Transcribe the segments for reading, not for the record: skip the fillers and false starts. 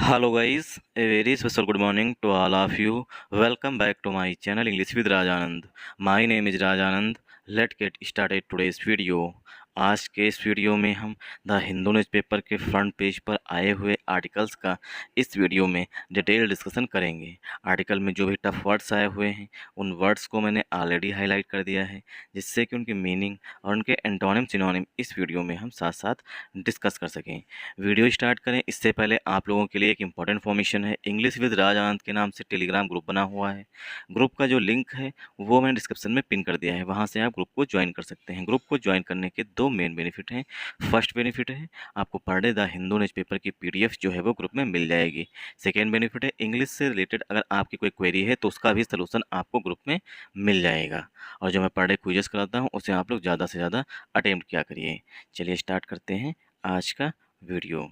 Hello guys, a very special good morning to all of you. Welcome back to my channel English with Rajanand. My name is Rajanand. Let's get started today's video. आज के इस video में हम the Hindu newspaper के front page पर आए हुए articles का इस वीडियो में डिटेल डिस्कशन करेंगे। आर्टिकल में जो भी टफ वर्ड्स आए हुए हैं उन वर्ड्स को मैंने ऑलरेडी हाईलाइट कर दिया है, जिससे कि उनकी मीनिंग और उनके एंटोनिम सिनोनिम इस वीडियो में हम साथ साथ डिस्कस कर सकें। वीडियो स्टार्ट करें इससे पहले आप लोगों के लिए एक इम्पॉर्टेंट इन्फॉर्मेशन है। इंग्लिश विद राज आनंद के नाम से टेलीग्राम ग्रुप बना हुआ है। ग्रुप का जो लिंक है वो मैंने डिस्क्रिप्शन में पिन कर दिया है, वहाँ से आप ग्रुप को ज्वाइन कर सकते हैं। ग्रुप को ज्वाइन करने के दो मेन बेनिफिट हैं। फर्स्ट बेनिफिट है आपको per day the Hindu newspaper की PDF जो है वो ग्रुप में मिल जाएगी। सेकेंड बेनिफिट है इंग्लिश से रिलेटेड अगर आपकी कोई क्वेरी है तो उसका भी सलूशन आपको ग्रुप में मिल जाएगा। और जो मैं पर डे क्विज़ेस कराता हूँ उसे आप लोग ज़्यादा से ज़्यादा अटेम्प्ट किया करिए। चलिए स्टार्ट करते हैं आज का वीडियो।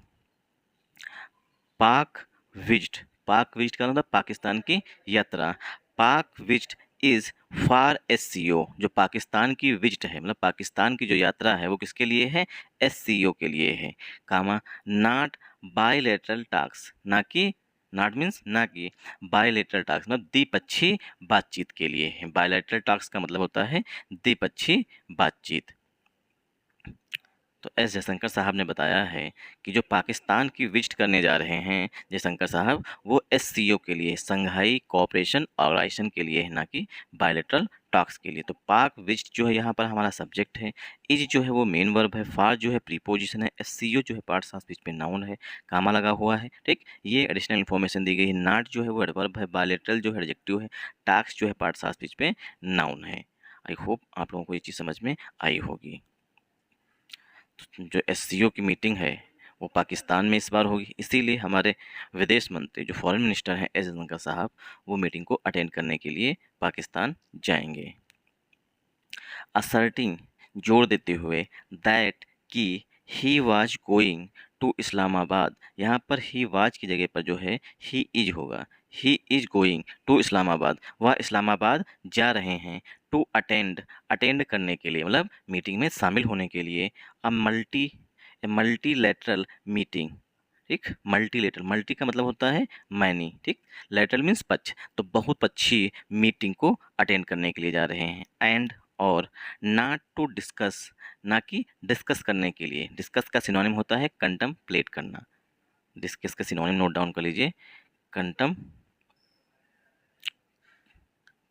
पाक विजिट का मतलब पाकिस्तान की यात्रा। पाक विजिट इज़ फॉर SCO। जो पाकिस्तान की विजिट है मतलब पाकिस्तान की जो यात्रा है वो किसके लिए है? SCO के लिए है। Comma not bilateral talks, not means ना कि बायलैटरल टॉक्स मतलब द्विपक्षीय बातचीत के लिए है। बायलैटरल टॉक्स का मतलब होता है द्विपक्षीय बातचीत। तो एस जयशंकर साहब ने बताया है कि जो पाकिस्तान की विजिट करने जा रहे हैं जयशंकर साहब, वो SCO के लिए, संघाई कोऑपरेशन ऑर्गेनाइजेशन के लिए है, ना कि बायलैटरल टॉक्स के लिए। तो पाक विजिट जो है यहाँ पर हमारा सब्जेक्ट है, इज जो है वो मेन वर्ब है, फार जो है प्रीपोजिशन है, SCO जो है पार्ट्स ऑफ स्पीच पे नाउन है, कामा लगा हुआ है। ठीक, ये एडिशनल इन्फॉर्मेशन दी गई है। नॉट जो है वो एडवर्ब है, बायलैटरल जो है एडजेक्टिव है, टॉक्स जो है पार्ट्स ऑफ स्पीच पे नाउन है। आई होप आप लोगों को ये चीज़ समझ में आई होगी। जो SCO की मीटिंग है वो पाकिस्तान में इस बार होगी, इसीलिए हमारे विदेश मंत्री जो फॉरेन मिनिस्टर हैं एस जयशंकर साहब, वो मीटिंग को अटेंड करने के लिए पाकिस्तान जाएंगे। असर्टिंग, जोर देते हुए, दैट कि he was going to Islamabad. यहाँ पर ही वाज की जगह पर जो है ही इज होगा। He is going to Islamabad, वह इस्लामाबाद जा रहे हैं। टू अटेंड, अटेंड करने के लिए मतलब मीटिंग में शामिल होने के लिए। Multilateral meeting. ठीक, मल्टीलेटरल, मल्टी का मतलब होता है मैनी, ठीक, लेटरल मीन्स पक्ष, तो बहुपक्षीय मीटिंग को अटेंड करने के लिए जा रहे हैं। एंड और नॉट टू डिस्कस, ना कि डिस्कस करने के लिए। डिस्कस का सिनोनिम होता है कंटम्पलेट करना। डिस्कस का सिनोनिम नोट डाउन कर लीजिए,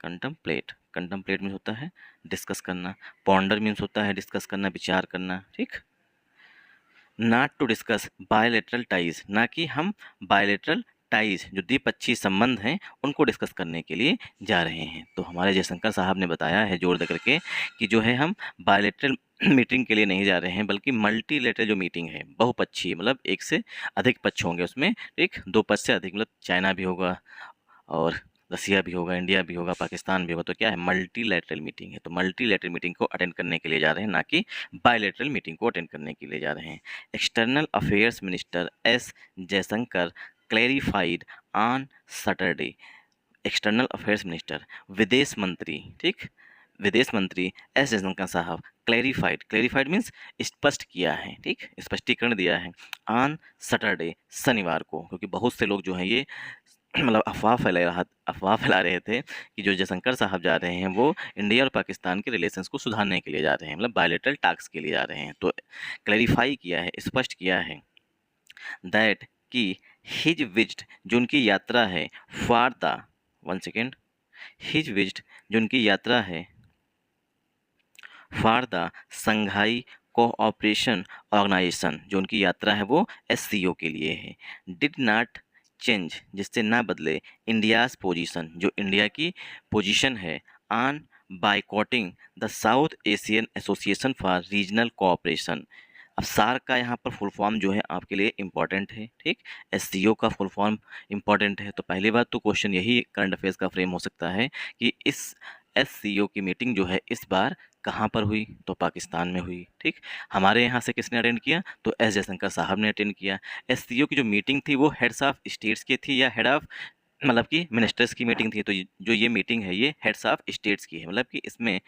कंटम्पलेट। कंटम्पलेट मीन्स होता है डिस्कस करना, पॉन्डर मीन्स होता है डिस्कस करना, विचार करना। ठीक, not to discuss bilateral ties, ना कि हम बायलैटरल टाइज जो द्विपक्षीय संबंध हैं उनको डिस्कस करने के लिए जा रहे हैं। तो हमारे जयशंकर साहब ने बताया है जोर दे करके कि जो है हम बायलैटरल मीटिंग के लिए नहीं जा रहे हैं, बल्कि मल्टीलेटरल जो मीटिंग है, बहुपक्षीय मतलब एक से अधिक पक्ष होंगे उसमें। एक दो पक्ष से अधिक मतलब चाइना भी होगा और रसिया भी होगा, इंडिया भी होगा, पाकिस्तान भी होगा। तो क्या है, मल्टीलैटरल मीटिंग है। तो मल्टीलैटरल मीटिंग को अटेंड करने के लिए जा रहे हैं, ना कि बायलैटरल मीटिंग को अटेंड करने के लिए जा रहे हैं। External affairs minister S Jaishankar clarified on Saturday. External affairs minister, विदेश मंत्री, ठीक, विदेश मंत्री एस जयशंकर साहब क्लैरिफाइड, क्लैरिफाइड मीन्स स्पष्ट किया है, ठीक, स्पष्टीकरण दिया है। ऑन सैटरडे, शनिवार को, क्योंकि बहुत से लोग जो हैं ये मतलब अफवाह फैला रहे थे कि जो जयशंकर साहब जा रहे हैं वो इंडिया और पाकिस्तान के रिलेशंस को सुधारने के लिए जा रहे हैं, मतलब बायलैटरल टॉक्स के लिए जा रहे हैं। तो क्लैरिफाई किया है, स्पष्ट किया है दैट कि हिज विजिट, जो उनकी यात्रा है, for the, one second, his visit जो उनकी यात्रा है for the Shanghai cooperation organisation, जो उनकी यात्रा है वो SCO के लिए है। डिड नॉट चेंज, जिससे ना बदले, इंडियाज़ पोजीशन, जो इंडिया की पोजीशन है, on boycotting the South Asian association for regional Cooperation. अब सार्क का यहाँ पर फुल फॉर्म जो है आपके लिए इम्पॉर्टेंट है, ठीक, SCO का फुल फॉर्म इम्पॉर्टेंट है। तो पहली बात तो क्वेश्चन यही करंट अफेयर्स का फ्रेम हो सकता है कि इस SCO की मीटिंग जो है इस बार कहाँ पर हुई? तो पाकिस्तान में हुई। ठीक, हमारे यहाँ से किसने अटेंड किया? तो एस जयशंकर साहब ने अटेंड किया। SCO की जो मीटिंग थी वो हेड्स ऑफ स्टेट्स की थी या हेड ऑफ मतलब कि मिनिस्टर्स की मीटिंग थी। तो जो ये मीटिंग है ये हेड्स ऑफ स्टेट्स की है, मतलब कि इसमें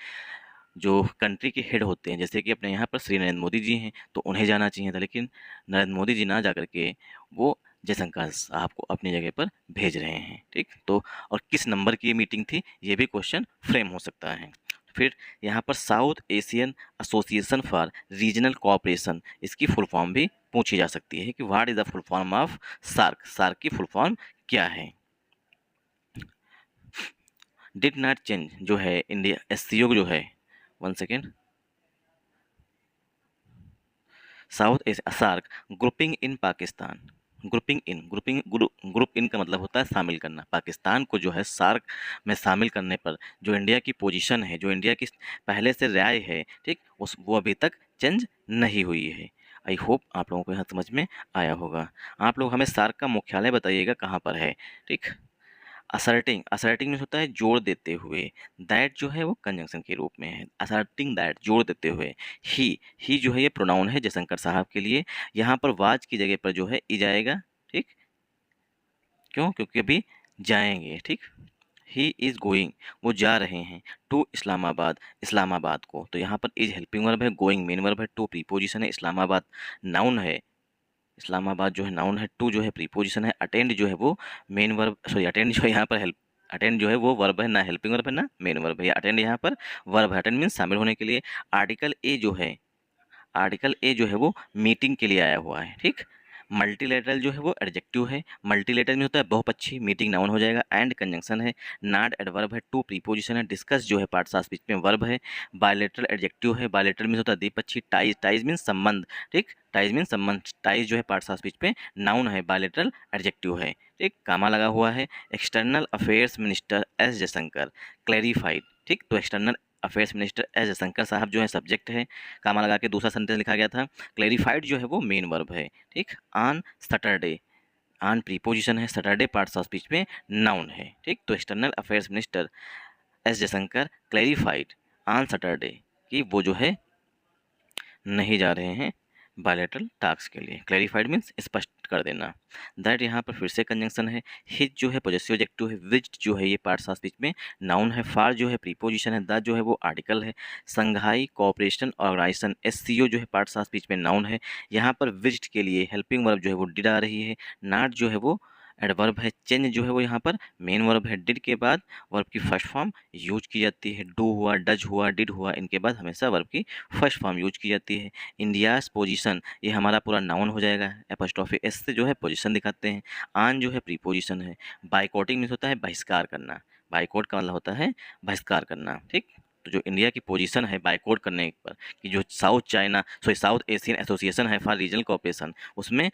जो कंट्री के हेड होते हैं, जैसे कि अपने यहाँ पर श्री नरेंद्र मोदी जी हैं तो उन्हें जाना चाहिए था, लेकिन नरेंद्र मोदी जी ना जा करके वो जयशंकर साहब को अपनी जगह पर भेज रहे हैं, ठीक। तो और किस नंबर की ये मीटिंग थी, ये भी क्वेश्चन फ्रेम हो सकता है। फिर यहाँ पर South Asian association for regional cooperation, इसकी फुल फॉर्म भी पूछी जा सकती है कि what is the full form of SAARC, SAARC की फुल फॉर्म क्या है। डिड नॉट चेंज जो है इंडिया एससीओ जो है, one second, South Asia SAARC grouping in Pakistan, group in का मतलब होता है शामिल करना। पाकिस्तान को जो है सार्क में शामिल करने पर जो इंडिया की पोजीशन है, जो इंडिया की पहले से राय है, ठीक, उस वो अभी तक चेंज नहीं हुई है। आई होप आप लोगों को यहाँ समझ में आया होगा। आप लोग हमें सार्क का मुख्यालय बताइएगा कहाँ पर है, ठीक। असर्टिंग, असर्टिंग में होता है जोड़ देते हुए, दैट जो है वो कंजंक्शन के रूप में है। असर्टिंग दैट जोड़ देते हुए, ही जो है ये प्रोनाउन है जयशंकर साहब के लिए। यहाँ पर वाज की जगह पर जो है ई जाएगा, ठीक। क्यों? क्योंकि अभी जाएंगे, ठीक। ही इज़ गोइंग, वो जा रहे हैं, टू इस्लामाबाद, इस्लामाबाद को। तो यहाँ पर इज हेल्पिंग वर्ब है, गोइंग मेन वर्ब है, टू प्रीपोजिशन है, इस्लामाबाद नाउन है। इस्लामाबाद जो है नाउन है, टू जो है प्रीपोजिशन है, अटेंड जो है वो मेन वर्ब, सॉरी अटेंड जो है यहाँ पर हेल्प, अटेंड जो है वो वर्ब है, ना हेल्पिंग वर्ब है ना मेन वर्ब है। अटेंड यहाँ पर वर्ब है, अटेंड मीन्स शामिल होने के लिए। आर्टिकल ए जो है, आर्टिकल ए जो है वो मीटिंग के लिए आया हुआ है, ठीक। मल्टीलेटरल जो है वो एडजेक्टिव है, मल्टीलेटरल में होता है बहुपक्षी, मीटिंग नाउन हो जाएगा, एंड कंजंक्शन है, नॉट एडवर्ब है, टू प्रीपोजिशन है, डिस्कस जो है पार्ट्स ऑफ स्पीच में वर्ब है, बायलेटरल एडजेक्टिव है, बायलेटरल में होता है द्विपक्षी, टाइज, टाइज मीन संबंध, ठीक, टाइज मीन संबंध, टाइज जो है पार्ट्स ऑफ स्पीच में नाउन है, बायलेटरल एडजेक्टिव है, ठीक, कामा लगा हुआ है। External affairs minister S Jaishankar clarified, ठीक। तो external affairs minister S Jaishankar साहब जो है सब्जेक्ट है, कामा लगा के दूसरा सेंटेंस लिखा गया था। क्लैरिफाइड जो है वो मेन वर्ब है, ठीक। ऑन सैटरडे, ऑन प्रीपोजिशन है, सैटरडे पार्ट्स ऑफ स्पीच में नाउन है, ठीक। तो external affairs minister S Jaishankar clarified on Saturday कि वो जो है नहीं जा रहे हैं बायलैटरल टास्क के लिए। क्लैरिफाइड मीन्स स्पष्ट कर देना। दैट यहाँ पर फिर से कंजंक्शन है, हिज जो है पॉजेसिव एडजेक्टिव है, विच जो है ये पार्ट्स ऑफ स्पीच में नाउन है, फार जो है प्रीपोजिशन है, द जो है वो आर्टिकल है, संघाई कोऑपरेशन ऑर्गेनाइजेशन एससीओ जो है पार्ट्स ऑफ स्पीच में नाउन है। यहाँ पर विजिट के लिए हेल्पिंग वर्ब जो है वो डिड आ रही है, नॉट जो है वो एडवर्ब है, चेंज जो है वो यहाँ पर मेन वर्ब है, डिड के बाद वर्ब की फर्स्ट फॉर्म यूज की जाती है, डू हुआ, डज हुआ, डिड हुआ, इनके बाद हमेशा वर्ब की फर्स्ट फॉर्म यूज की जाती है। इंडियाज पोजीशन, ये हमारा पूरा नाउन हो जाएगा, एपोस्ट्रोफी एस से जो है पोजीशन दिखाते हैं। आन जो है प्रीपोजिशन है। बाइकॉटिंग मीन्स होता है बहिष्कार करना, बाइकॉट का मतलब होता है बहिष्कार करना, ठीक। तो जो इंडिया की पोजीशन है बाइकॉट करने पर, कि जो साउथ एशियन एसोसिएशन है फॉर रीजनल कोऑपरेशन, उसमें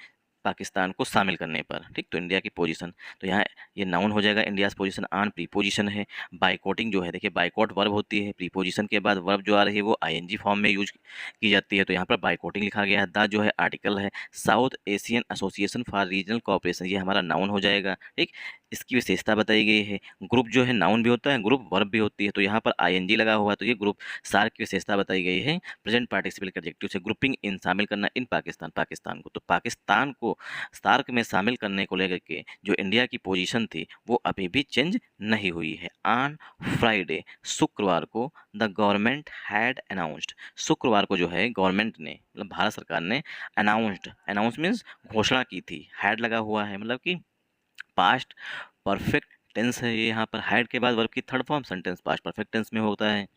पाकिस्तान को शामिल करने पर, ठीक। तो इंडिया की पोजीशन, तो यहाँ ये नाउन हो जाएगा, इंडियाज पोजीशन ऑन प्रीपोजिशन है। बाइकॉटिंग जो है, देखिए बाइकॉट वर्ब होती है, प्रीपोजिशन के बाद वर्ब जो आ रही है वो आईएनजी फॉर्म में यूज की जाती है, तो यहाँ पर बाइकॉटिंग लिखा गया है। द जो है आर्टिकल है, south Asian association for regional cooperation ये हमारा नाउन हो जाएगा, ठीक। इसकी विशेषता बताई गई है, ग्रुप जो है नाउन भी होता है, ग्रुप वर्ब भी होती है, तो यहाँ पर आईएनजी लगा हुआ है, तो ये ग्रुप सार्क की विशेषता बताई गई है, प्रेजेंट पार्टिसिपल के एडजेक्टिव से, ग्रुपिंग इन शामिल करना, इन पाकिस्तान, पाकिस्तान को। तो पाकिस्तान को सार्क में शामिल करने को लेकर के जो इंडिया की पोजीशन थी वो अभी भी चेंज नहीं हुई है। ऑन फ्राइडे, शुक्रवार को, द गवर्नमेंट हैड अनाउंस्ड, शुक्रवार को जो है गवर्नमेंट ने, मतलब भारत सरकार ने अनाउंस्ड, अनाउंस मीन्स घोषणा की थी, हैड लगा हुआ है, मतलब कि पास्ट परफेक्ट टेंस है ये, यहाँ पर हैड के बाद वर्ब की third form sentence past perfect tense में होता है।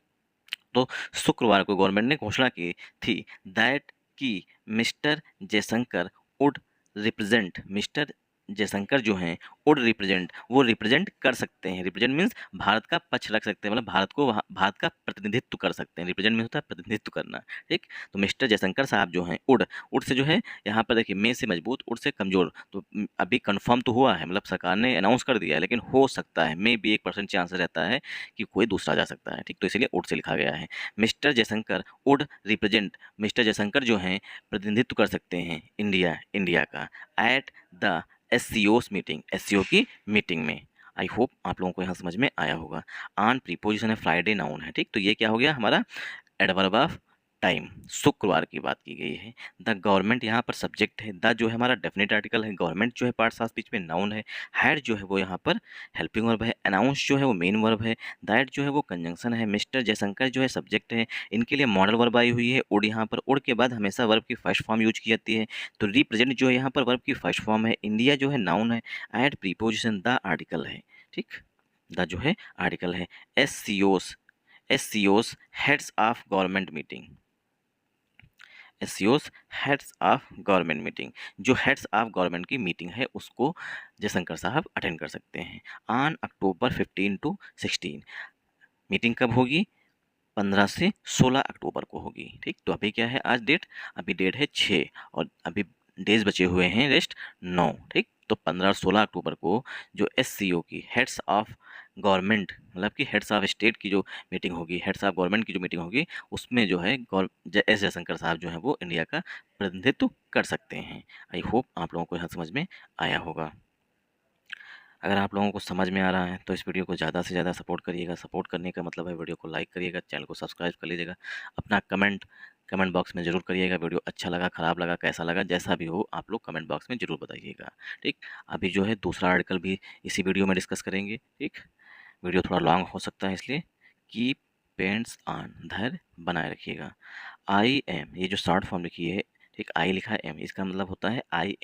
तो शुक्रवार को गवर्नमेंट ने घोषणा की थी दैट कि mister Jaishankar would represent, mister Jaishankar जो हैं वुड रिप्रेजेंट, वो रिप्रेजेंट कर सकते हैं, रिप्रेजेंट मीन्स भारत का पक्ष रख सकते हैं, मतलब भारत को भारत का प्रतिनिधित्व कर सकते हैं, रिप्रेजेंट मीन्स होता है प्रतिनिधित्व करना, ठीक। तो मिस्टर जयशंकर साहब जो हैं उड से जो है यहाँ पर देखिए मे से मजबूत, उड से कमजोर, तो अभी कंफर्म तो हुआ है, मतलब सरकार ने अनाउंस कर दिया है, लेकिन हो सकता है मे भी 1% चांस रहता है कि कोई दूसरा जा सकता है, ठीक। तो इसीलिए उड से लिखा गया है। Mister Jaishankar would represent, mister Jaishankar जो हैं प्रतिनिधित्व कर सकते हैं इंडिया का एट द एससीओस मीटिंग, एससीओ की मीटिंग में। आई होप आप लोगों को यहाँ समझ में आया होगा। ऑन प्रीपोजिशन है, फ्राइडे नाउन है, ठीक। तो ये क्या हो गया हमारा एडवर्ब ऑफ टाइम, शुक्रवार की बात की गई है। द गवर्नमेंट यहाँ पर सब्जेक्ट है, द जो है हमारा डेफिनेट आर्टिकल है, गवर्नमेंट जो है पार्ट्स ऑफ स्पीच में नाउन है, हैड जो है वो यहाँ पर हेल्पिंग वर्ब है, अनाउंस जो है वो मेन वर्ब है, दैट जो है वो कंजंक्शन है, मिस्टर जयशंकर जो है सब्जेक्ट है, इनके लिए मॉडल वर्ब आई हुई है उड, यहाँ पर उड के बाद हमेशा वर्ब की फर्स्ट फॉर्म यूज की जाती है, तो रिप्रेजेंट जो है यहाँ पर वर्ब की फर्स्ट फॉर्म है, इंडिया जो है नाउन है, एड प्रीपोजिशन द आर्टिकल है, ठीक, द जो है आर्टिकल है, SCOs heads of government meeting, SCOs heads of government meeting, जो हेड्स ऑफ गवर्नमेंट की मीटिंग है उसको जयशंकर साहब अटेंड कर सकते हैं। ऑन अक्टूबर 15 to 16, मीटिंग कब होगी? 15 से 16 अक्टूबर को होगी, ठीक। तो अभी क्या है आज डेट? अभी डेट है 6 और अभी डेज बचे हुए हैं रेस्ट 9, ठीक। तो 15 और 16 अक्टूबर को जो SCO की हेड्स ऑफ गवर्नमेंट मतलब कि हेड्स ऑफ स्टेट की जो मीटिंग होगी, हेड्स ऑफ गवर्नमेंट की जो मीटिंग होगी, उसमें जो है एस जयशंकर साहब जो है वो इंडिया का प्रतिनिधित्व कर सकते हैं। आई होप आप लोगों को यहाँ समझ में आया होगा। अगर आप लोगों को समझ में आ रहा है तो इस वीडियो को ज़्यादा से ज़्यादा सपोर्ट करिएगा। सपोर्ट करने का मतलब है वीडियो को लाइक करिएगा, चैनल को सब्सक्राइब कर लीजिएगा, अपना कमेंट बॉक्स में ज़रूर करिएगा, वीडियो अच्छा लगा, ख़राब लगा, कैसा लगा, जैसा भी हो आप लोग कमेंट बॉक्स में ज़रूर बताइएगा, ठीक। अभी जो है दूसरा आर्टिकल भी इसी वीडियो में डिस्कस करेंगे, ठीक। वीडियो थोड़ा लॉन्ग हो सकता है इसलिए कीप पेंट्स ऑन, धैर्य बनाए रखिएगा। आई एम, ये जो शॉर्ट फॉर्म लिखी है, ठीक, आई लिखा है एम, इसका मतलब होता है आई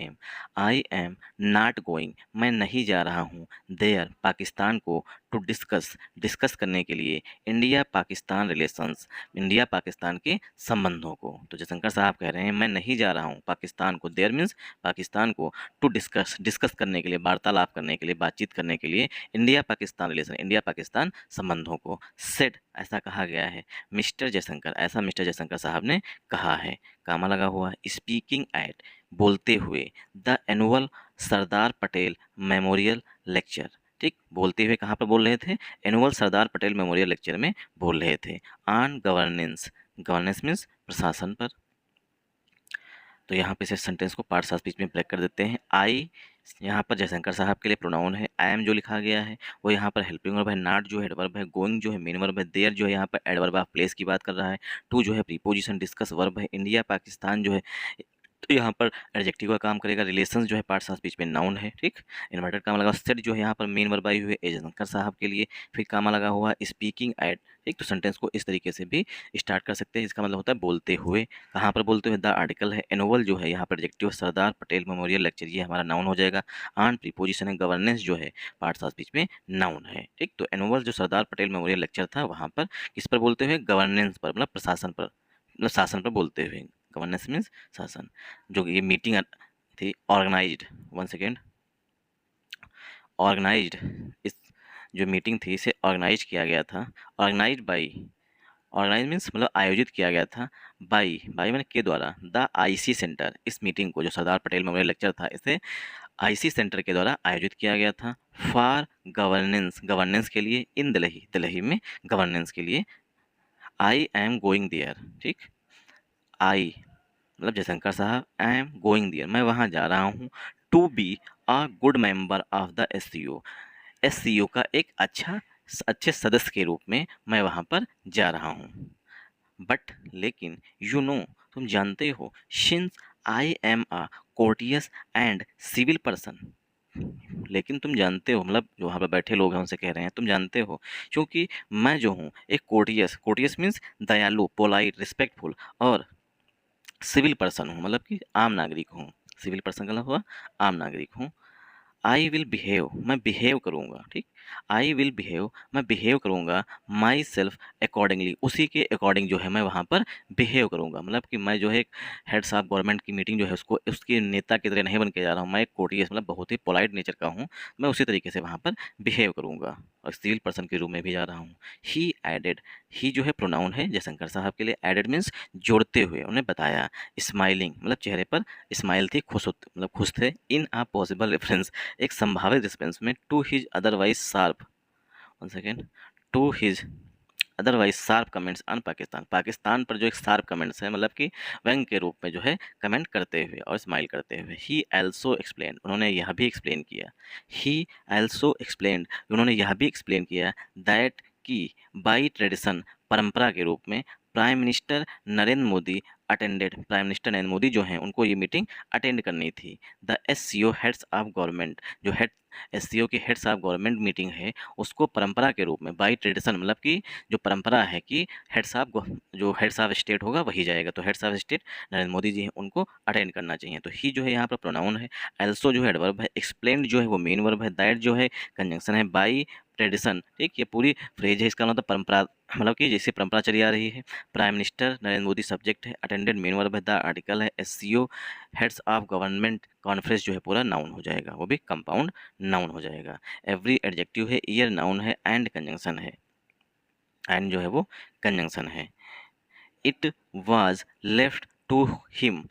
एम नॉट गोइंग, मैं नहीं जा रहा हूँ, देयर पाकिस्तान को, टू डिस्कस करने के लिए, India Pakistan relations, India Pakistan के संबंधों को। तो जयशंकर साहब कह रहे हैं मैं नहीं जा रहा हूँ पाकिस्तान को, देयर मीन्स पाकिस्तान को, टू डिस्कस करने के लिए, वार्तालाप करने के लिए, बातचीत करने के लिए, India Pakistan relation, India Pakistan संबंधों को, सेड ऐसा कहा गया है, मिस्टर जयशंकर, ऐसा मिस्टर जयशंकर साहब ने कहा है, कामा लगा हुआ है, स्पीकिंग एट, बोलते हुए, the annual Sardar Patel memorial lecture, ठीक, बोलते हुए कहाँ पर बोल रहे थे? Annual Sardar Patel memorial lecture में बोल रहे थे। ऑन गवर्नेंस, गवर्नेंस मीन्स प्रशासन पर। तो यहाँ पे इस सेंटेंस को पार्ट्स ऑफ स्पीच में ब्रेक कर देते हैं। आई यहाँ पर जयशंकर साहब के लिए प्रोनाउन है, आई एम जो लिखा गया है वो यहाँ पर हेल्पिंग वर्ब है, नॉट जो है एडवर्ब है, गोइंग जो है मेन वर्ब है, देयर जो है यहाँ पर एडवर्ब ऑफ प्लेस की बात कर रहा है, टू जो है प्रीपोजिशन, डिस्कस वर्ब है, इंडिया पाकिस्तान जो है तो यहाँ पर एडजेक्टिव का काम करेगा, रिलेशंस जो है पार्ट्स ऑफ स्पीच में नाउन है, ठीक। इन्वर्टेड कामा लगा, सेट जो है यहाँ पर मेन वर्ब आई हुई है जयशंकर साहब के लिए, फिर कामा लगा हुआ स्पीकिंग एट, ठीक। तो सेंटेंस को इस तरीके से भी स्टार्ट कर सकते हैं, इसका मतलब होता है बोलते हुए। कहाँ पर बोलते हुए? द आर्टिकल है, एनुअल जो है यहाँ पर adjective, Sardar Patel memorial lecture ये हमारा नाउन हो जाएगा, ऑन प्रीपोजिशन है, गवर्नेंस जो है पार्ट्स ऑफ स्पीच में नाउन है, ठीक। तो एनुअल जो सरदार पटेल मेमोरियल लेक्चर था वहाँ पर किस पर बोलते हुए? गवर्नेंस पर, मतलब प्रशासन पर, मतलब शासन पर बोलते हुए, गवर्नेंस मीन्स शासन। जो ये मीटिंग थी ऑर्गेनाइज्ड, वन सेकेंड, ऑर्गेनाइज्ड, इस जो मीटिंग थी इसे ऑर्गेनाइज किया गया था, ऑर्गेनाइज्ड बाई, ऑर्गेनाइज मीन्स मतलब आयोजित किया गया था, बाई मैंने के द्वारा, द IC सेंटर, इस मीटिंग को जो सरदार पटेल मेमोरियल लेक्चर था इसे IC सेंटर के द्वारा आयोजित किया गया था, फॉर गवर्नेंस के लिए, इन दिल्ली में गवर्नेंस के लिए, आई एम गोइंग देयर, ठीक, आई मतलब जयशंकर साहब, आई एम गोइंग देयर, मैं वहाँ जा रहा हूँ, to be a good member of the SCO का एक अच्छे सदस्य के रूप में मैं वहाँ पर जा रहा हूँ। बट लेकिन यू नो, तुम जानते हो, since I am a courteous and civil person, लेकिन तुम जानते हो, मतलब जो वहाँ पर बैठे लोग हैं उनसे कह रहे हैं तुम जानते हो, क्योंकि मैं जो हूँ एक कोर्टियस मीन्स दयालु, पोलाइट, रिस्पेक्टफुल, और सिविल पर्सन हूँ, मतलब कि आम नागरिक हूँ, सिविल पर्सन का मतलब हुआ आम नागरिक हूँ। आई विल बिहेव, मैं बिहेव करूँगा, ठीक, आई विल बिहेव, मैं बिहेव करूँगा, माई सेल्फ अकॉर्डिंगली, उसी के अकॉर्डिंग जो है मैं वहाँ पर बिहेव करूँगा, मतलब कि मैं जो है हेड्स ऑफ गवर्नमेंट की मीटिंग जो है उसको उसके नेता की तरह नहीं बन के जा रहा हूँ, मैं एक कोर्टियस मतलब बहुत ही पोलाइट नेचर का हूँ, मैं उसी तरीके से वहाँ पर बिहेव करूँगा और सिविल पर्सन के रूप में भी जा रहा हूँ। ही एडेड, ही जो है प्रोनाउन है जयशंकर साहब के लिए, एडेड मीन्स जोड़ते हुए, उन्हें बताया, स्माइलिंग मतलब चेहरे पर स्माइल थी, मतलब खुश थे, इन अ पॉसिबल रेफरेंस, एक संभावित रिस्पेंस में, to his otherwise sharp, one second, to his otherwise sharp comments on Pakistan पर जो एक शार्प कमेंट्स है, मतलब कि व्यंग के रूप में जो है कमेंट करते हुए और स्माइल करते हुए। ही एल्सो एक्सप्लेन, उन्होंने यह भी एक्सप्लेन किया, ही एल्सो एक्सप्लेन, उन्होंने यह भी एक्सप्लेन किया, दैट कि बाई ट्रेडिशन, परंपरा के रूप में, prime minister Narendra Modi attended, prime minister Narendra Modi जो हैं उनको ये मीटिंग अटेंड करनी थी। The SCO heads of government, जो हेड एससीओ की हेड्स ऑफ गवर्नमेंट मीटिंग है उसको परंपरा के रूप में, बाई ट्रेडिशन, मतलब कि जो परंपरा है कि जो हेड्स ऑफ स्टेट होगा वही जाएगा, तो heads of state Narendra Modi ji हैं उनको अटेंड करना चाहिए। तो ही जो है यहाँ पर प्रोनाउन है, एल्सो जो है एडवर्ब है, एक्सप्लेन जो है वो मेन वर्ब है, दैट जो है कंजंक्शन है, बाई ट्रेडिशन, ठीक, ये पूरी फ्रेज है, इसका मतलब परंपरा, मतलब कि जैसे परंपरा चली आ रही है। Prime minister Narendra Modi subject है, अटेंडेड मेन वर्ब है, द आर्टिकल है, SCO heads of government conference जो है पूरा नाउन हो जाएगा, वो भी कंपाउंड नाउन हो जाएगा। एवरी एडजेक्टिव है, ईयर नाउन है, एंड कंजंक्शन है, एंड जो है वो कंजंक्शन है। It was left to him,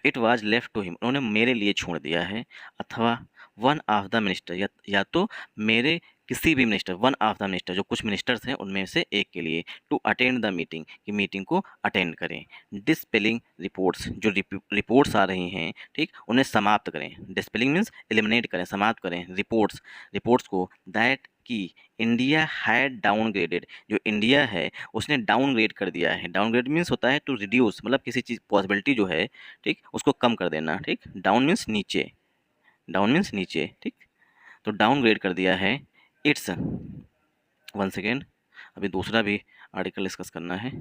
it was left to him, उन्होंने मेरे लिए छोड़ दिया है, अथवा वन ऑफ द मिनिस्टर, या तो मेरे किसी भी minister, one of the minister, जो कुछ मिनिस्टर्स हैं उनमें से एक के लिए, टू अटेंड द मीटिंग, कि मीटिंग को अटेंड करें। डिस्पेलिंग रिपोर्ट्स, जो रिपोर्ट्स आ रही हैं, ठीक, उन्हें समाप्त करें। डिस्पेलिंग मीन्स एलिमिनेट करें, समाप्त करें रिपोर्ट्स को, दैट कि इंडिया हैड डाउनग्रेडेड, जो इंडिया है उसने डाउनग्रेड कर दिया है। डाउनग्रेड मीन्स होता है टू रिड्यूस, मतलब किसी चीज़ पॉसिबिलिटी जो है, ठीक, उसको कम कर देना, ठीक, डाउन मीन्स नीचे, डाउन मीन्स नीचे, ठीक, तो डाउनग्रेड कर दिया है। इट्स, वन सेकेंड, अभी दूसरा भी आर्टिकल डिस्कस करना है।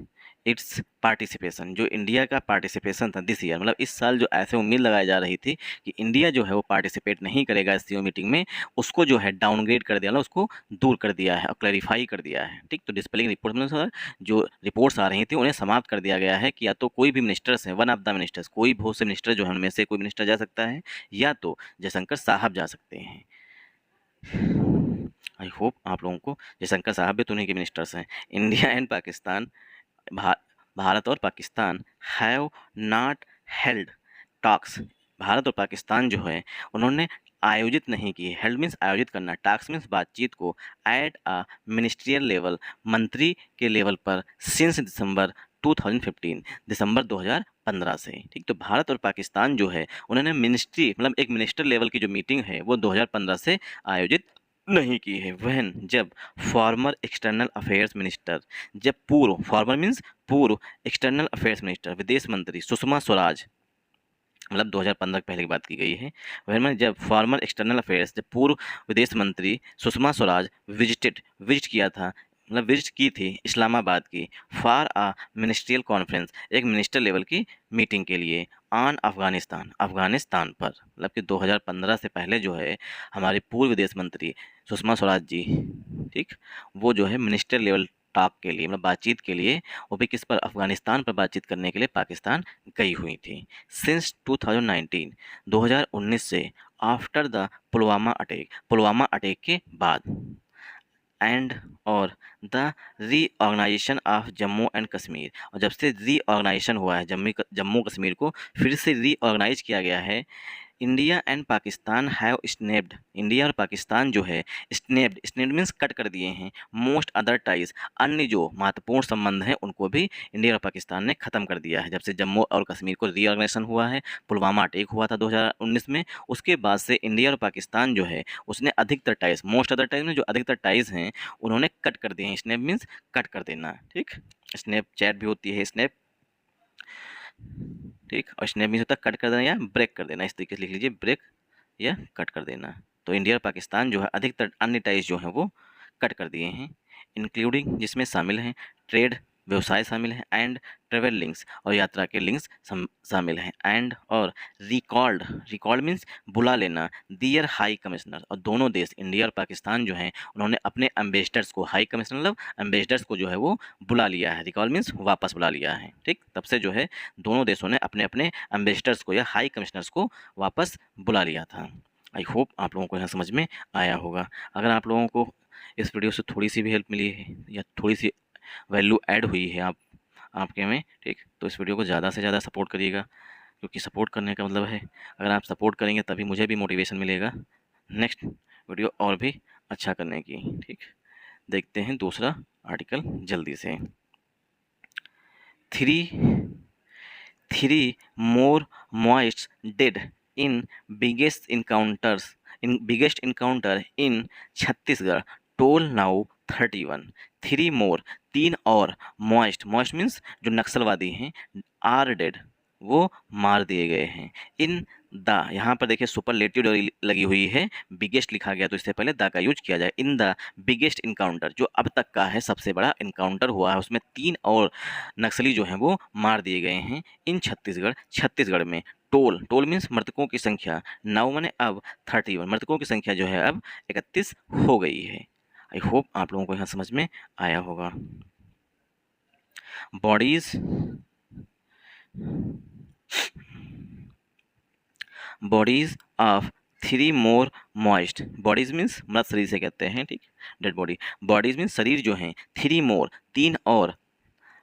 इट्स पार्टिसिपेशन, जो इंडिया का पार्टिसिपेशन था दिस ईयर, मतलब इस साल जो ऐसे उम्मीद लगाई जा रही थी कि इंडिया जो है वो पार्टिसिपेट नहीं करेगा इस सीओ मीटिंग में, उसको जो है डाउनग्रेड कर दिया, उसको दूर कर दिया है और क्लैरिफाई कर दिया है, ठीक। तो डिस्पेलिंग रिपोर्ट मतलब जो रिपोर्ट्स आ रही थी उन्हें समाप्त कर दिया गया है कि या तो कोई भी मिनिस्टर्स हैं, वन ऑफ द मिनिस्टर्स, कोई बहुत से मिनिस्टर जो है उनमें से कोई मिनिस्टर जा सकता है, या तो जयशंकर साहब जा सकते हैं। आई होप आप लोगों को, जयशंकर साहब भी तो उन्हीं के मिनिस्टर्स हैं। इंडिया एंड पाकिस्तान, भा, भारत और Pakistan have not held talks, Bharat और पाकिस्तान जो है उन्होंने आयोजित नहीं की, हेल्ड मीन्स आयोजित करना, टॉक्स मीन्स बातचीत को, एट अ मिनिस्ट्रियल लेवल, मंत्री के लेवल पर, सिंस दिसंबर 2015, दिसंबर 2015 से, ठीक। तो भारत और पाकिस्तान जो है उन्होंने मिनिस्ट्री, मतलब एक मिनिस्टर लेवल की जो मीटिंग है वो 2015 से आयोजित नहीं की है। वहन, जब फॉर्मर एक्सटर्नल अफेयर्स मिनिस्टर, जब पूर्व, फॉर्मर मीन्स पूर्व, एक्सटर्नल अफेयर्स मिनिस्टर विदेश मंत्री सुषमा स्वराज, मतलब 2015 की पहले की बात की गई है, वह में जब फॉर्मर एक्सटर्नल अफेयर्स, जब पूर्व विदेश मंत्री सुषमा स्वराज विजिट किया था, मतलब विजिट की थी इस्लामाबाद की, फॉर आ मिनिस्ट्रियल कॉन्फ्रेंस, एक मिनिस्टर लेवल की मीटिंग के लिए, ऑन अफगानिस्तान पर, मतलब कि 2015 से पहले जो है हमारे पूर्व विदेश मंत्री सुषमा स्वराज जी, ठीक, वो जो है मिनिस्टर लेवल टॉक के लिए, मतलब बातचीत के लिए, वो भी किस पर, अफगानिस्तान पर बातचीत करने के लिए पाकिस्तान गई हुई थी। सिंस 2019, 2019 से, आफ्टर द पुलवामा अटैक के बाद, एंड और the reorganisation of Jammu and Kashmir, और जब से रीऑर्गेनाइजेशन हुआ है जम्मू कश्मीर को फिर से रीऑर्गेनाइज किया गया है, India and Pakistan have snapped, India और पाकिस्तान जो है स्नैप्ड मीन्स कट कर दिए हैं, मोस्ट अदर टाइज, अन्य जो महत्वपूर्ण संबंध हैं उनको भी इंडिया और पाकिस्तान ने ख़त्म कर दिया है। जब से जम्मू और कश्मीर को रीऑर्गेनाइजेशन हुआ है, पुलवामा अटैक हुआ था 2019 में, उसके बाद से इंडिया और पाकिस्तान जो है उसने अधिकतर टाइज, मोस्ट अदर टाइज में जो अधिकतर टाइज हैं उन्होंने कट कर दिए हैं। स्नैप मीन्स कट कर देना, ठीक, स्नैप चैट भी होती है स्नैप, ठीक, और स्नैप मीन्स होता है कट कर देना या ब्रेक कर देना, इस तरीके से लिख लीजिए, ब्रेक या कट कर देना। तो इंडिया और पाकिस्तान जो है अधिकतर अन्य टाइज जो हैं वो कट कर दिए हैं, इंक्लूडिंग, जिसमें शामिल हैं ट्रेड, व्यवसाय शामिल है, एंड ट्रेवल लिंक्स, और यात्रा के लिंक्स शामिल हैं, एंड और रिकॉल्ड मीन्स बुला लेना, दियर हाई कमिश्नर, और दोनों देश इंडिया और पाकिस्तान जो हैं उन्होंने अपने एम्बेसडर्स को, हाई कमिश्नर मतलब एम्बेसडर्स को जो है वो बुला लिया है, रिकॉल मीन्स वापस बुला लिया है, ठीक। तब से जो है दोनों देशों ने अपने अपने एम्बेसडर्स को या हाई कमिश्नर्स को वापस बुला लिया था। आई होप आप लोगों को यहाँ समझ में आया होगा। अगर आप लोगों को इस वीडियो से थोड़ी सी भी हेल्प मिली है या थोड़ी सी वैल्यू ऐड हुई है आपके में, ठीक, तो इस वीडियो को ज़्यादा से ज़्यादा सपोर्ट करिएगा, क्योंकि सपोर्ट करने का मतलब है, अगर आप सपोर्ट करेंगे तभी मुझे भी मोटिवेशन मिलेगा नेक्स्ट वीडियो और भी अच्छा करने की, ठीक। देखते हैं दूसरा आर्टिकल जल्दी से। थ्री मोर मॉइस्ट डेड इन बिगेस्ट इनकाउंटर इन छत्तीसगढ़, टोल नाउ 31, 3 मोर, 3 और, मॉइस्ट, मॉइस्ट मीन्स जो नक्सलवादी हैं, आर डेड, वो मार दिए गए हैं। इन द, यहाँ पर देखिए सुपरलेटिव लगी हुई है, बिगेस्ट लिखा गया तो इससे पहले द का यूज किया जाए। इन द बिगेस्ट इनकाउंटर, जो अब तक का है सबसे बड़ा इनकाउंटर हुआ है, उसमें 3 और नक्सली जो हैं वो मार दिए गए हैं इन छत्तीसगढ़, छत्तीसगढ़ में। टोल, टोल मीन्स मृतकों की संख्या, नाउ माने अब, 31 मृतकों की संख्या जो है अब 31 हो गई है। आई होप आप लोगों को यहाँ समझ में आया होगा। Bodies, bodies of 3 more moist, bodies means मृत शरीर से कहते हैं, ठीक, डेड बॉडी। बॉडीज मीन्स शरीर जो हैं, 3 मोर, 3 और,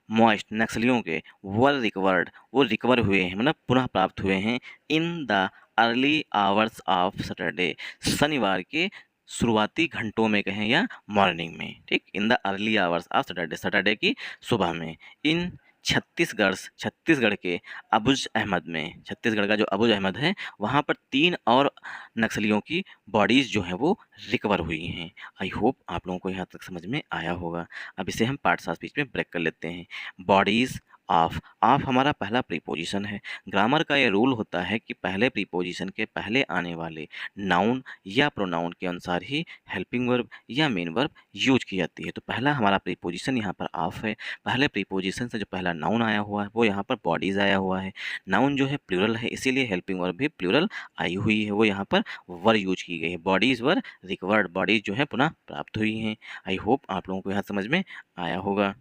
मॉइस्ट नक्सलियों के, वर रिकवर्ड, वो रिकवर हुए हैं, मतलब पुनः प्राप्त हुए हैं, in the early hours of Saturday, शनिवार के शुरुआती घंटों में कहें या मॉर्निंग में, ठीक, in the early hours of Saturday, Saturday की सुबह में। इन छत्तीसगढ़, छत्तीसगढ़ के अबुज अहमद में, छत्तीसगढ़ का जो अबुज अहमद है वहाँ पर 3 और नक्सलियों की बॉडीज़ जो हैं वो रिकवर हुई हैं। आई होप आप लोगों को यहाँ तक समझ में आया होगा। अब इसे हम पार्ट 7 बीच में ब्रेक कर लेते हैं। बॉडीज़ ऑफ, ऑफ हमारा पहला प्रीपोजिशन है। ग्रामर का ये रूल होता है कि पहले प्रीपोजिशन के पहले आने वाले नाउन या प्रोनाउन के अनुसार ही हेल्पिंग वर्ब या मेन वर्ब यूज की जाती है। तो पहला हमारा प्रीपोजिशन यहाँ पर ऑफ है। पहले प्रीपोजिशन से जो पहला नाउन आया हुआ है वो यहाँ पर बॉडीज़ आया हुआ है। नाउन जो है प्लूरल है, इसीलिए हेल्पिंग वर्ब भी प्लूरल आई हुई है, वो यहाँ पर वर यूज की गई है। बॉडीज़ वर रिकवर्ड, बॉडीज़ जो है पुनः प्राप्त हुई हैं। आई होप आप लोगों को यहाँ समझ में आया होगा।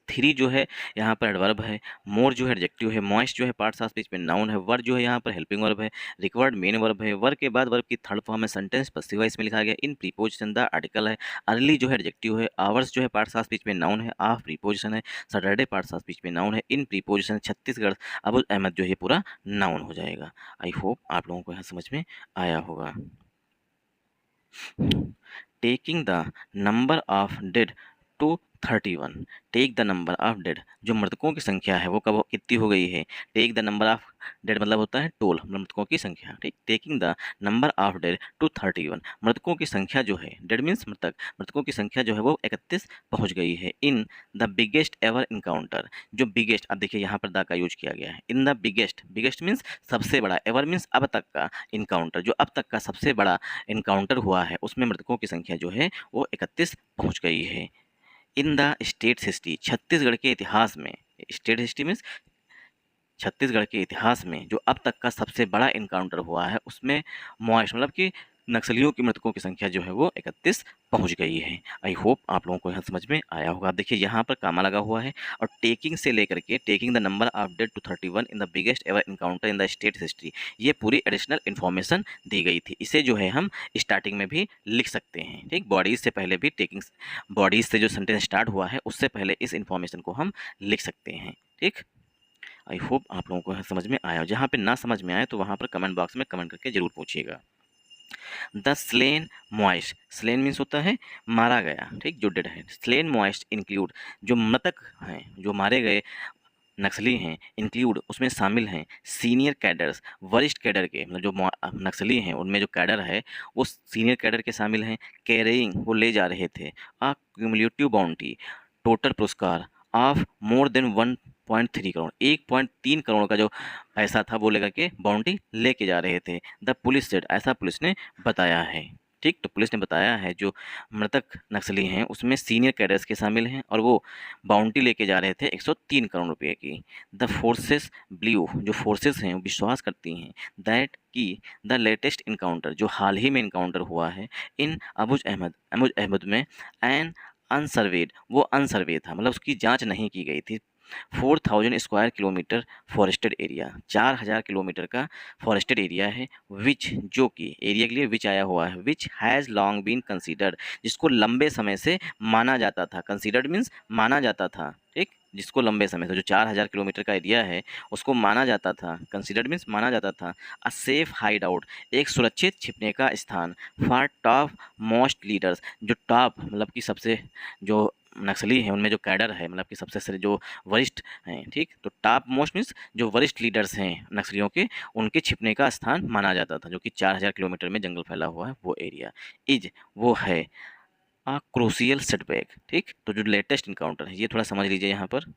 3 जो है यहाँ पर एडवर्ब है, मोर जो है एडजेक्टिव है, मॉइस्ट जो है पार्ट ऑफ स्पीच में नाउन है, वर जो है यहाँ पर हेल्पिंग वर्ब है, रिकवर्ड मेन वर्ब है, वर के बाद वर्ब की थर्ड फॉर्म है सेंटेंस पसिव इसमें लिखा गया। इन प्रीपोजिशन द आर्टिकल है, अर्ली जो है एडजेक्टिव है, आवर्स जो है पार्ट ऑफ स्पीच में नाउन है, ऑफ प्रीपोजिशन है, सैटरडे पार्ट ऑफ स्पीच में नाउन है, इन प्रीपोजिशन छत्तीसगढ़ अबुल अहमद जो है पूरा नाउन हो जाएगा। आई होप आप लोगों को यहाँ समझ में आया होगा। Taking the number of dead to 31, take the number of dead, जो मृतकों की संख्या है वो कब कितनी हो गई है। Take the number of dead मतलब होता है टोल, मृतकों की संख्या, ठीक। Taking the number of dead to 31, मृतकों की संख्या जो है, डेड मीन्स मृतक, मृतकों की संख्या जो है वो 31 पहुंच गई है। इन द बिगेस्ट एवर इनकाउंटर, जो बिगेस्ट, अब देखिए यहाँ पर द का यूज किया गया है। इन द बिगेस्ट, बिगेस्ट मीन्स सबसे बड़ा, एवर मीन्स अब तक का, इनकाउंटर जो अब तक का सबसे बड़ा इनकाउंटर हुआ है उसमें मृतकों की संख्या जो है वो 31 पहुंच गई है। इन द स्टेट हिस्ट्री, छत्तीसगढ़ के इतिहास में, स्टेट हिस्ट्री मीन्स छत्तीसगढ़ के इतिहास में जो अब तक का सबसे बड़ा इनकाउंटर हुआ है उसमें मॉइस्ट मतलब कि नक्सलियों की मृतकों की संख्या जो है वो 31 पहुंच गई है। आई होप आप लोगों को यहाँ समझ में आया होगा। आप देखिए यहाँ पर कामा लगा हुआ है और टेकिंग से लेकर के taking the number of dead to 31 in the biggest ever encounter in the state history, ये पूरी एडिशनल इन्फॉर्मेशन दी गई थी। इसे जो है हम स्टार्टिंग में भी लिख सकते हैं, ठीक। बॉडीज से पहले भी टेकिंग, बॉडीज से जो सेंटेंस स्टार्ट हुआ है उससे पहले इस इन्फॉर्मेशन को हम लिख सकते हैं, ठीक। आई होप आप लोगों को समझ में आया। जहाँ पे ना समझ में आए तो वहाँ पर कमेंट बॉक्स में कमेंट करके जरूर पूछिएगा। The slain moist, slain means होता है मारा गया, ठीक, जो डेड है। स्लेन मॉइस्ट इंक्लूड, जो मृतक हैं, जो मारे गए नक्सली हैं, इंक्लूड उसमें शामिल हैं सीनियर कैडर्स, वरिष्ठ कैडर के, मतलब जो नक्सली हैं उनमें जो कैडर है वो सीनियर कैडर के शामिल हैं। कैरिंग, वो ले जा रहे थे। अ क्यूमुलेटिव बाउंटी, टोटल पुरस्कार of more than 1.3 crore, 1.3 crore का जो पैसा था वो लेकर के बाउंटी लेके जा रहे थे। द पुलिस सेड, ऐसा पुलिस ने बताया है, ठीक। तो पुलिस ने बताया है जो मृतक नक्सली हैं उसमें सीनियर कैडर्स के शामिल हैं और वो बाउंटी लेके जा रहे थे 103 करोड़ रुपए की। द फोर्सेस ब्लीव, जो फोर्सेस हैं वो विश्वास करती हैं दैट कि द लेटेस्ट इनकाउंटर, जो हाल ही में इनकाउंटर हुआ है इन अबुज अहमद में, एन अनसर्वेड, वो अनसर्वे था मतलब उसकी जांच नहीं की गई थी। 4000 square kilometre forested area, 4000 kilometre का फॉरेस्टेड एरिया है। विच, जो कि एरिया के लिए विच आया हुआ है, which has long been considered, जिसको लंबे समय से माना जाता था। कंसीडर्ड मीन्स माना जाता था, ठीक, जिसको लंबे समय से, जो 4000 किलोमीटर का एरिया है उसको माना जाता था। कंसीडर्ड मीन्स माना जाता था। अ सेफ हाइड आउट, एक सुरक्षित छिपने का स्थान। फॉर टॉप मोस्ट लीडर्स, जो टॉप मतलब कि सबसे जो नक्सली हैं उनमें जो कैडर है मतलब कि सबसे जो वरिष्ठ हैं, ठीक। तो टॉप मोस्ट मीन्स जो वरिष्ठ लीडर्स हैं नक्सलियों के, उनके छिपने का स्थान माना जाता था, जो कि 4000 किलोमीटर में जंगल फैला हुआ है वो एरिया। इज, वो है। A crucial setback. ठीक, तो जो लेटेस्ट इनकाउंटर है ये थोड़ा समझ लीजिए। यहाँ पर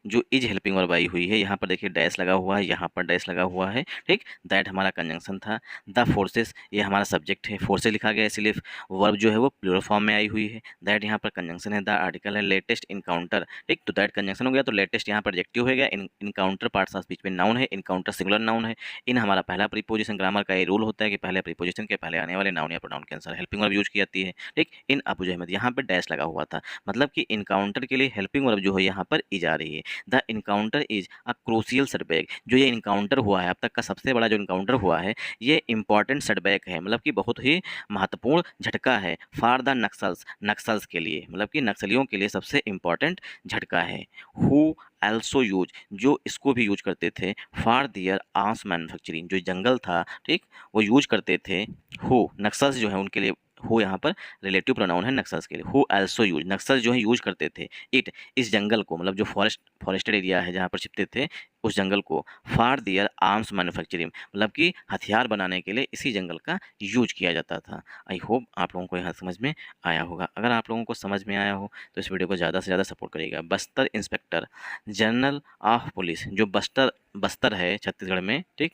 जो इज हेल्पिंग वर्ब आई हुई है, यहाँ पर देखिए डैश लगा हुआ है, यहाँ पर डैश लगा हुआ है। ठीक, दैट हमारा कंजंक्शन था। द फोर्सेस ये हमारा सब्जेक्ट है, फोर्सेस लिखा गया है, इसलिए वर्ब जो है वो प्लूरल फॉर्म में आई हुई है। दैट यहाँ पर कंजंक्शन है, द आर्टिकल है, लेटेस्ट इनकाउंटर। ठीक, तो दैट कंजंक्शन हो गया, तो लेटेस्ट यहाँ पर एडजेक्टिव हो गया। इनकाउंटर पार्ट्स ऑफ स्पीच में नाउन है, इनकाउंटर सिंगुलर नाउन है। इन हमारा पहला प्रीपोजिशन, ग्रामर का ये रूल होता है कि पहले प्रीपोजिशन के पहले आने वाले नाउन या प्रोनाउन के आंसर हेल्पिंग वर्ब यूज की जाती है। ठीक, इन अबू अहमद यहाँ पर डैश लगा हुआ था, मतलब कि इनकाउंटर के लिए हेल्पिंग वर्ब जो है यहाँ पर इज आ रही है। The encounter is a crucial setback. जो ये इनकाउंटर हुआ है अब तक का सबसे बड़ा जो इनकाउंटर हुआ है, ये इंपॉर्टेंट सेटबैक है, मतलब कि बहुत ही महत्वपूर्ण झटका है फॉर द नक्सल्स, नक्सल्स के लिए, मतलब कि नक्सलियों के लिए सबसे इंपॉर्टेंट झटका है। हु एल्सो यूज, जो इसको भी यूज करते थे फॉर दियर आर्म्स मैन्युफैक्चरिंग, जो जंगल था, ठीक, वो यूज करते थे। हु नक्सल्स जो है उनके लिए, हु यहाँ पर रिलेटिव प्रोनाउन है नक्सल्स के लिए। हु एल्सो यूज, नक्सल्स जो है यूज करते थे इट, इस जंगल को, मतलब जो फॉरेस्टेड एरिया है जहाँ पर छिपते थे उस जंगल को, फॉर दियर आर्म्स मैन्युफैक्चरिंग, मतलब कि हथियार बनाने के लिए इसी जंगल का यूज किया जाता था। आई होप आप लोगों को यहाँ समझ में आया होगा। अगर आप लोगों को समझ में आया हो तो इस वीडियो को ज़्यादा से ज़्यादा सपोर्ट करिएगा। Bastar inspector general of police, जो बस्तर है छत्तीसगढ़ में, ठीक,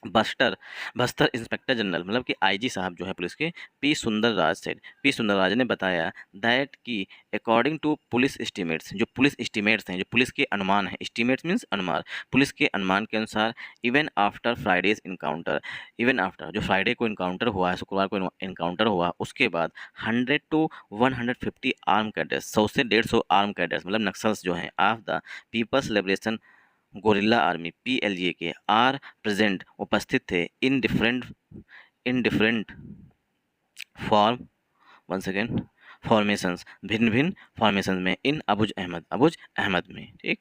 बस्तर बस्तर इंस्पेक्टर जनरल मतलब कि आईजी साहब जो है पुलिस के, पी सुंदर राज सेड, पी सुंदर राज ने बताया दैट कि अकॉर्डिंग टू पुलिस एस्टिमेट्स, जो पुलिस एस्टिमेट्स हैं, जो पुलिस के अनुमान हैं, एस्टिमेट्स मीन्स अनुमान, पुलिस के अनुमान के अनुसार, even after Fridays encounter, even after जो फ्राइडे को इनकाउंटर हुआ है, शुक्रवार को इनकाउंटर हुआ, उसके बाद 100 to 150 आर्म कैडेट्स, 100 से 150 आर्म कैडेट्स मतलब नक्सल्स जो हैं of the People's Liberation Guerrilla Army PLJ के आर प्रेजेंट उपस्थित थे in different form, one second, formations, भिन्न भिन्न फॉर्मेशन में, इन अबुज अहमद में। ठीक,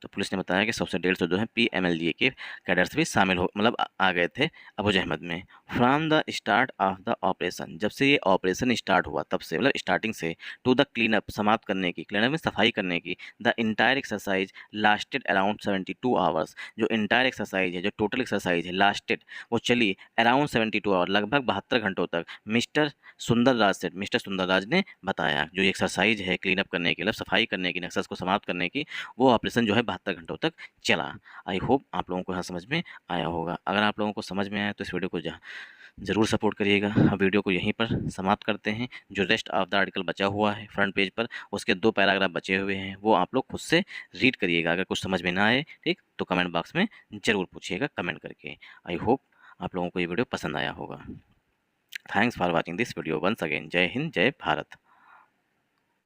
तो पुलिस ने बताया कि 100 से 150 जो है पीएमएलजे के कैडर्स भी शामिल हो, मतलब आ गए थे अबुज अहमद में। From the start of the operation, जब से ये ऑपरेशन स्टार्ट हुआ तब से, मतलब स्टार्टिंग से, टू द क्लीन अप समाप्त करने की, क्लीन अप में सफाई करने की, the entire exercise lasted around 72 hours, जो इंटायर एक्सरसाइज है, जो टोटल एक्सरसाइज है, लास्टेड वो चली अराउंड 72 आवर, लगभग 72 घंटों तक। मिस्टर सुंदर राज ने बताया जो एक्सरसाइज है क्लीन अप करने की, मतलब सफाई करने की, नक्सल्स को समाप्त करने की, वो ऑपरेशन जो है 72 घंटों तक चला। आई होप आप लोगों को यहाँ समझ में आया होगा। अगर आप लोगों को समझ में आया तो इस वीडियो को ज़रूर सपोर्ट करिएगा। हम वीडियो को यहीं पर समाप्त करते हैं। जो रेस्ट ऑफ द आर्टिकल बचा हुआ है फ्रंट पेज पर, उसके 2 पैराग्राफ बचे हुए हैं, वो आप लोग खुद से रीड करिएगा। अगर कुछ समझ में ना आए, ठीक, तो कमेंट बॉक्स में ज़रूर पूछिएगा कमेंट करके। आई होप आप लोगों को ये वीडियो पसंद आया होगा। Thanks for watching this video once again. जय हिंद, जय भारत।